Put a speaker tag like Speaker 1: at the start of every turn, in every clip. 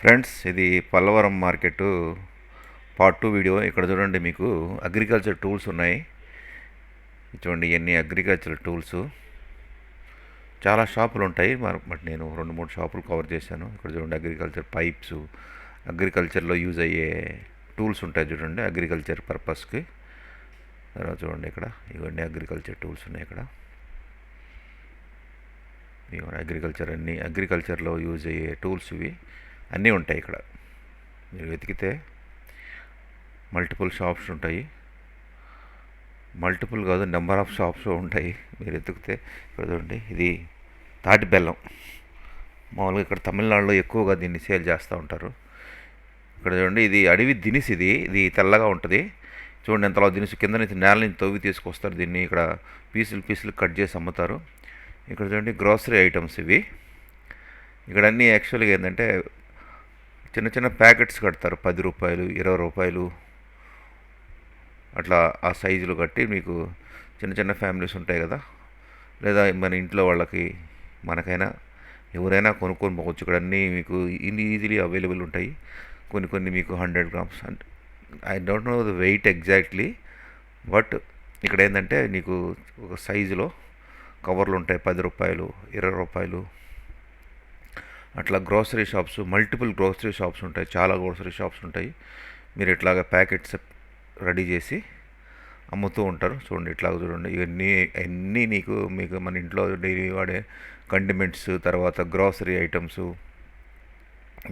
Speaker 1: Friends, ఇది Pallavaram market part 2 video. ఇక్కడ చూడండి, మీకు అగ్రికల్చర్ టూల్స్ ఉన్నాయి. చూడండి, ఇవన్నీ అగ్రికల్చర్ టూల్స్. చాలా షాపులు ఉంటాయి, బట్ నేను 2-3 షాపులు కవర్ చేశాను. ఇక్కడ చూడండి, అగ్రికల్చర్ పైప్స్, అగ్రికల్చర్లో యూజ్ అయ్యే టూల్స్ ఉంటాయి చూడండి, అగ్రికల్చర్ పర్పస్కి. తర్వాత చూడండి, ఇక్కడ ఇవన్నీ అగ్రికల్చర్ టూల్స్ ఉన్నాయి. ఇక్కడ ఇవన్నీ అగ్రికల్చర్లో యూజ్ అయ్యే టూల్స్ ఇవి అన్నీ ఉంటాయి. ఇక్కడ మీరు వెతికితే మల్టిపుల్ షాప్స్ ఉంటాయి. మల్టిపుల్ కాదు, నెంబర్ ఆఫ్ షాప్స్ ఉంటాయి మీరు వెతికితే. ఇక్కడ చూడండి, ఇది తాటి బెల్లం. మామూలుగా ఇక్కడ తమిళనాడులో ఎక్కువగా దీన్ని సేల్ చేస్తూ ఉంటారు. ఇక్కడ చూడండి, ఇది అడవి దినిస్. ఇది తెల్లగా ఉంటుంది. చూడండి, ఎంతలో దినుసు కింద నుంచి నేల నుంచి తవ్వి తీసుకొస్తారు. దీన్ని ఇక్కడ పీసులు కట్ చేసి అమ్ముతారు. ఇక్కడ చూడండి, గ్రోసరీ ఐటమ్స్ ఇవి. ఇక్కడ అన్నీ యాక్చువల్గా ఏంటంటే చిన్న చిన్న ప్యాకెట్స్ కడతారు, 10 రూపాయలు, 20 రూపాయలు అట్లా ఆ సైజులు కట్టి. మీకు చిన్న చిన్న ఫ్యామిలీస్ ఉంటాయి కదా, లేదా మన ఇంట్లో వాళ్ళకి, మనకైనా ఎవరైనా కొనుక్కొని పోవచ్చు. ఇక్కడ అన్నీ మీకు ఈజీలీ అవైలబుల్ ఉంటాయి. కొన్ని మీకు 100 grams, I don't know the weight exactly, but ఇక్కడ ఏంటంటే నీకు ఒక సైజులో కవర్లు ఉంటాయి. 10 రూపాయలు, 20 రూపాయలు అట్లా. Grocery shops, multiple grocery shops ఉంటాయి, చాలా గ్రోసరీ షాప్స్ ఉంటాయి. మీరు ఇట్లాగా ప్యాకెట్స్ రెడీ చేసి అమ్ముతూ ఉంటారు. చూడండి, ఇట్లాగ చూడండి, ఇవన్నీ మీకు మన ఇంట్లో డైలీ వాడే కండిమెంట్స్, తర్వాత గ్రోసరీ ఐటమ్స్,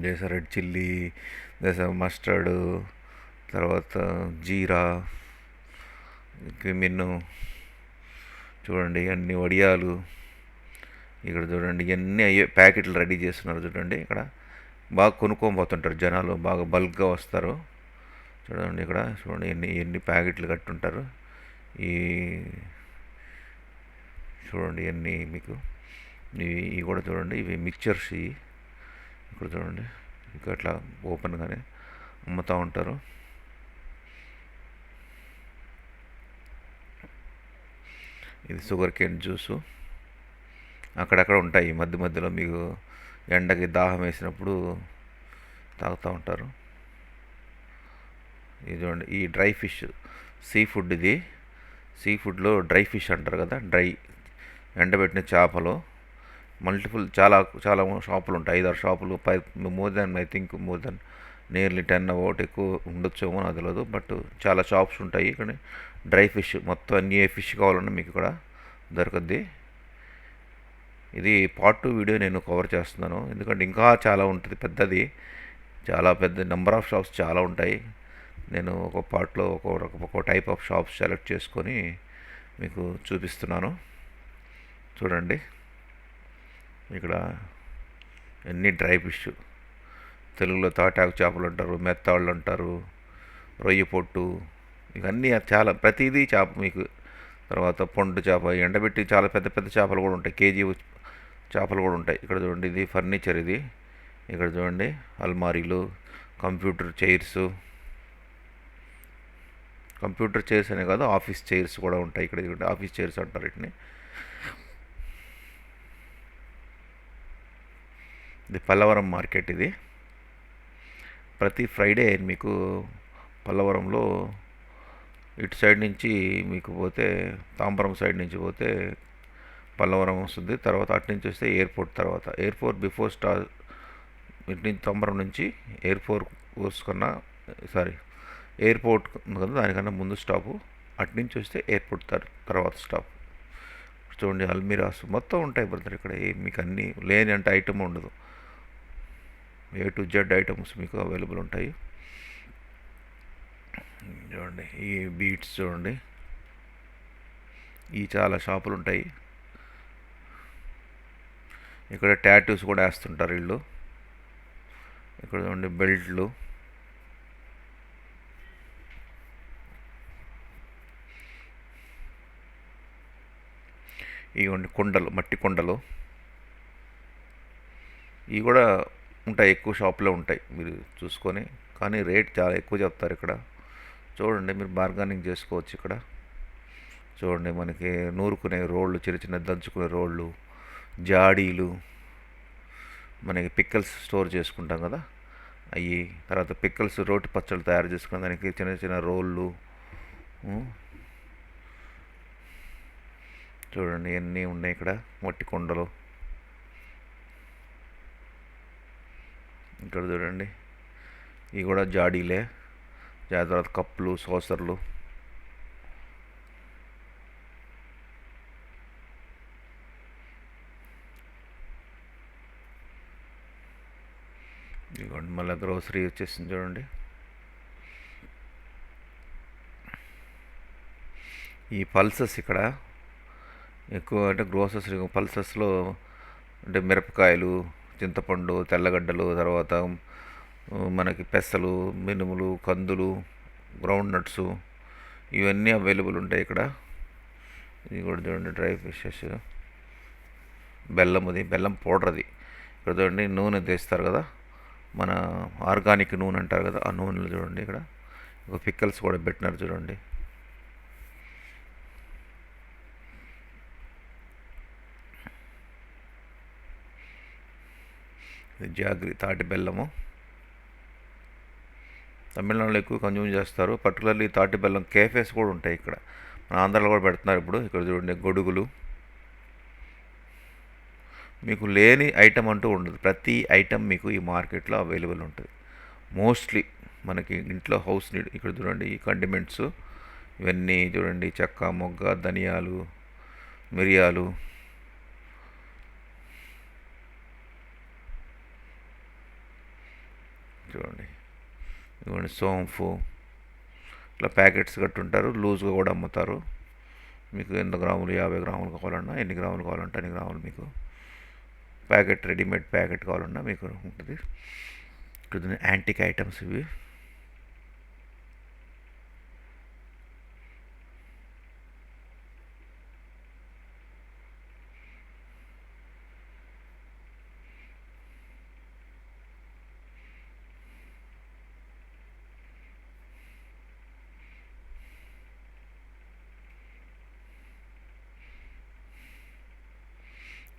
Speaker 1: జేసా రెడ్ చిల్లీ, జేసా మస్టర్డ్, తర్వాత జీరా, క్విమిన్, చూడండి అన్ని వడియాలు. ఇక్కడ చూడండి, ఇవన్నీ అయ్యే ప్యాకెట్లు రెడీ చేస్తున్నారు. చూడండి, ఇక్కడ బాగా కొనుక్కొని పోతుంటారు జనాలు, బాగా బల్క్గా వస్తారు. చూడండి, ఇక్కడ చూడండి, ఎన్ని ప్యాకెట్లు కట్టుంటారు. ఈ చూడండి, ఇవన్నీ మీకు ఇవి కూడా చూడండి, ఇవి మిక్చర్స్. ఇక్కడ చూడండి, ఇక అట్లా ఓపెన్గానే అమ్ముతూ ఉంటారు. ఇది షుగర్ కేన్ జ్యూసు. అక్కడక్కడ ఉంటాయి మధ్యలో, మీకు ఎండకి దాహం వేసినప్పుడు తాగుతూ ఉంటారు. ఇది చూడండి, ఈ డ్రై ఫిష్, సీ ఫుడ్. ఇది సీ ఫుడ్లో డ్రై ఫిష్ అంటారు కదా, డ్రై ఎండబెట్టిన చేపలు. చాలా చాలా షాపులు ఉంటాయి, 5-6 షాపులు, మోర్ దెన్ నియర్లీ 10 అబౌట్, ఎక్కువ ఉండొచ్చేమో నాకు తెలియదు, బట్ చాలా షాప్స్ ఉంటాయి. ఇక్కడ డ్రై ఫిష్ మొత్తం అన్ని ఏ ఫిష్ కావాలన్నా మీకు ఇక్కడ దొరకద్ది. ఇది పార్ట్ 2 వీడియో నేను కవర్ చేస్తున్నాను, ఎందుకంటే ఇంకా చాలా ఉంటుంది, పెద్దది, చాలా పెద్ద నెంబర్ ఆఫ్ షాప్స్ చాలా ఉంటాయి. నేను ఒక పార్ట్లో ఒక టైప్ ఆఫ్ షాప్స్ సెలెక్ట్ చేసుకొని మీకు చూపిస్తున్నాను. చూడండి, ఇక్కడ ఎన్ని డ్రై ఫిష్, తెలుగులో తాటాకు చేపలు అంటారు, మెత్తాళ్ళు అంటారు, రొయ్య పొట్టు, ఇవన్నీ చాలా ప్రతిదీ చేప మీకు. తర్వాత పొండు చేప, ఎండబెట్టి చాలా పెద్ద పెద్ద చేపలు కూడా ఉంటాయి, కేజీ చేపలు కూడా ఉంటాయి. ఇక్కడ చూడండి, ఇది ఫర్నిచర్. ఇది ఇక్కడ చూడండి, అల్మారీలు, కంప్యూటర్ చైర్స్ అనే కాదు, ఆఫీస్ చైర్స్ కూడా ఉంటాయి. ఇక్కడ చూడండి, ఆఫీస్ చైర్స్ అంటారు వీటిని. ఇది పల్లవరం మార్కెట్. ఇది ప్రతి ఫ్రైడే మీకు పల్లవరంలో ఇటు సైడ్ నుంచి మీకు పోతే, తాంబరం సైడ్ నుంచి పోతే పల్లవరం వస్తుంది. తర్వాత అటు నుంచి వస్తే ఎయిర్పోర్ట్, తర్వాత ఎయిర్పోర్ట్ బిఫోర్ ఇటు నుంచి తాంబరం నుంచి ఎయిర్పోర్ట్ ఎయిర్పోర్ట్ ఉంది కదా, దానికన్నా ముందు స్టాపు. అటు నుంచి వస్తే ఎయిర్పోర్ట్ తర్వాత స్టాప్. చూడండి, అల్మిరాస్ మొత్తం ఉంటాయి బ్రదర్. ఇక్కడ మీకు అన్నీ లేని అంటే ఐటమ్ ఉండదు, A to Z ఐటమ్స్ మీకు అవైలబుల్ ఉంటాయి. చూడండి, ఈ బీట్స్ చూడండి, ఈ చాలా షాపులు ఉంటాయి. ఇక్కడ టాటూస్ కూడా వేస్తుంటారు వీళ్ళు. ఇక్కడ చూడండి, బెల్ట్లు, ఇవ్వండి కుండలు, మట్టి కుండలు, ఇవి కూడా ఉంటాయి, ఎక్కువ షాప్లో ఉంటాయి, మీరు చూసుకొని. కానీ రేట్ చాలా ఎక్కువ చెప్తారు ఇక్కడ. చూడండి, మీరు బార్గెనింగ్ చేసుకోవచ్చు ఇక్కడ. చూడండి, మనకి నూరుకునే రోళ్ళు, చిన్న దంచుకునే రోళ్ళు, జాడీలు, మనకి పిక్కల్స్ స్టోర్ చేసుకుంటాం కదా, అవి తర్వాత పిక్కల్స్ రోటి పచ్చళ్ళు తయారు చేసుకునే దానికి చిన్న చిన్న రోళ్ళు. చూడండి ఎన్ని ఉన్నాయి ఇక్కడ, మట్టి కుండలు. ఇక్కడ చూడండి ఇవి కూడా జాడీలే, తర్వాత కప్పులు, సోసర్లు. ఇదిగోండి మళ్ళీ గ్రోసరీ వచ్చేసింది చూడండి. ఈ పల్సెస్ ఇక్కడ ఎక్కువ అంటే గ్రోసరీస్ పల్సెస్లో అంటే మిరపకాయలు, చింతపండు, తెల్లగడ్డలు, తర్వాత మనకి పెసలు, మినుములు, కందులు, గ్రౌండ్ నట్స్ ఇవన్నీ అవైలబుల్ ఉంటాయి ఇక్కడ. ఇది కూడా చూడండి డ్రై ఫిషెస్, బెల్లం, అది బెల్లం పౌడర్. అది ఇక్కడ చూడండి నూనె తీస్తారు కదా, మన ఆర్గానిక్ నూనె అంటారు కదా, ఆ నూనెలు చూడండి. ఇక్కడ ఒక పిక్కల్స్ కూడా పెట్టినారు చూడండి. జాగ్రి తాటి బెల్లము తమిళనాడులో ఎక్కువ కన్జ్యూమ్ చేస్తారు. పర్టికులర్లీ తాటి బెల్లం కేఫేస్ కూడా ఉంటాయి ఇక్కడ, మన ఆంధ్రాలో కూడా పెడుతున్నారు ఇప్పుడు. ఇక్కడ చూడండి గొడుగులు. మీకు లేని ఐటమ్ అంటూ ఉండదు, ప్రతి ఐటమ్ మీకు ఈ మార్కెట్లో అవైలబుల్ ఉంటుంది. మోస్ట్లీ మనకి ఇంట్లో హౌస్ నీడ్. ఇక్కడ చూడండి ఈ కండిమెంట్స్ ఇవన్నీ చూడండి, చెక్క, మొగ్గ, ధనియాలు, మిరియాలు, చూడండి ఇవన్నీ సోంపు. ఇట్లా ప్యాకెట్స్ కట్టుంటారు, లూజ్గా కూడా అమ్ముతారు. మీకు ఎంత గ్రాములు, 50 గ్రాములు కావాలన్నా, ఎన్ని గ్రాములు కావాలంటే అన్ని గ్రాములు మీకు ప్యాకెట్, రెడీమేడ్ ప్యాకెట్ కావాలన్నా మీకు ఉంటుంది. ఇక్కడ యాంటిక్ ఐటమ్స్ ఇవి.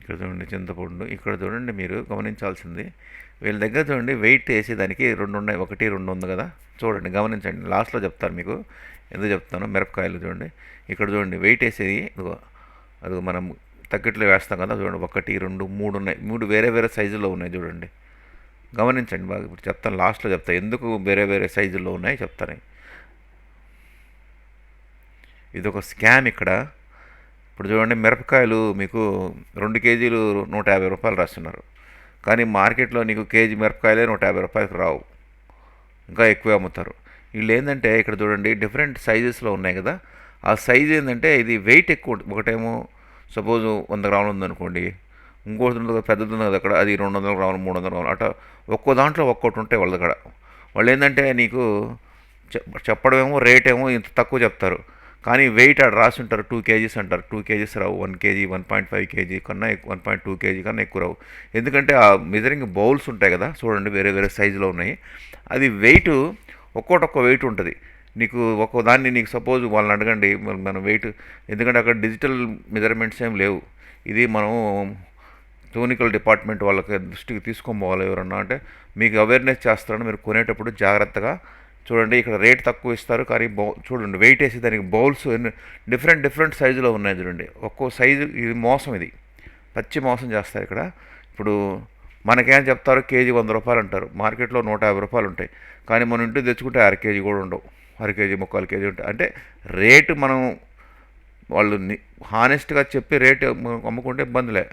Speaker 1: ఇక్కడ చూడండి చింతపండు. ఇక్కడ చూడండి మీరు గమనించాల్సింది, వీళ్ళ దగ్గర చూడండి వెయిట్ వేసి దానికి 2 ఉన్నాయి, 1, 2 ఉంది కదా. చూడండి గమనించండి, లాస్ట్లో చెప్తాను మీకు ఎందుకు చెప్తాను. మిరపకాయలు చూడండి, ఇక్కడ చూడండి వెయిట్ వేసేది అది మనం తగ్గట్లో వేస్తాం కదా. చూడండి 1, 2, 3 ఉన్నాయి, 3 వేరే వేరే సైజుల్లో ఉన్నాయి చూడండి. గమనించండి బాగా, ఇప్పుడు చెప్తాను, లాస్ట్లో చెప్తాను ఎందుకు వేరే వేరే సైజుల్లో ఉన్నాయి చెప్తాను. ఇది ఒక స్కామ్ ఇక్కడ. ఇప్పుడు చూడండి మిరపకాయలు మీకు 2 కేజీలు 150 రూపాయలు రాస్తున్నారు, కానీ మార్కెట్లో నీకు కేజీ మిరపకాయలే 150 రూపాయలకు రావు, ఇంకా ఎక్కువ అమ్ముతారు. వీళ్ళు ఏంటంటే ఇక్కడ చూడండి డిఫరెంట్ సైజెస్లో ఉన్నాయి కదా, ఆ సైజ్ ఏంటంటే ఇది వెయిట్ ఎక్కువ. ఒకటేమో సపోజ్ 100 గ్రాములు ఉందనుకోండి, ఇంకోటి ఉంది పెద్దది ఉంది కదా అక్కడ, అది 200 గ్రాములు, 300 గ్రాములు అట్లా ఒక్కో దాంట్లో ఒక్కోటి ఉంటాయి వాళ్ళ దగ్గర. వాళ్ళు ఏంటంటే నీకు చెప్పడమేమో రేట్ ఏమో ఇంత తక్కువ చెప్తారు, కానీ వెయిట్ ఆడ రాసి ఉంటారు 2 కేజీస్ అంటారు. 2 కేజీస్ రావు, 1 కేజీ, 1.5 కేజీ కన్నా 1.2 కేజీ కన్నా ఎక్కువ రావు. ఎందుకంటే ఆ మెజరింగ్ బౌల్స్ ఉంటాయి కదా చూడండి, వేరే వేరే సైజులో ఉన్నాయి. అది వెయిట్ ఒక్కొక్క వెయిట్ ఉంటుంది. నీకు ఒక్కో దాన్ని నీకు సపోజ్ వాళ్ళని అడగండి మన వెయిట్, ఎందుకంటే అక్కడ డిజిటల్ మెజర్మెంట్స్ ఏం లేవు. ఇది మనం టెక్నికల్ డిపార్ట్మెంట్ వాళ్ళకి దృష్టికి తీసుకొని పోవాలి ఎవరన్నా, అంటే మీకు అవేర్నెస్ చేస్తారని మీరు కొనేటప్పుడు జాగ్రత్తగా చూడండి. ఇక్కడ రేట్ తక్కువ ఇస్తారు, కానీ చూడండి వెయిట్ వేసి దానికి బౌల్స్ డిఫరెంట్ సైజులో ఉన్నాయి చూడండి. ఒక్కో సైజు ఇది మోసం, ఇది పచ్చి మోసం చేస్తారు ఇక్కడ. ఇప్పుడు మనకేం చెప్తారు, కేజీ 100 రూపాయలు అంటారు, మార్కెట్లో 150 రూపాయలు ఉంటాయి, కానీ మనం ఇంటికి తెచ్చుకుంటే 1/2 కేజీ కూడా ఉండవు, 1/2 కేజీ 3/4 కేజీ ఉంటాయి. అంటే రేటు మనం వాళ్ళు హానెస్ట్గా చెప్పి రేటు అమ్ముకుంటే ఇబ్బందిలే.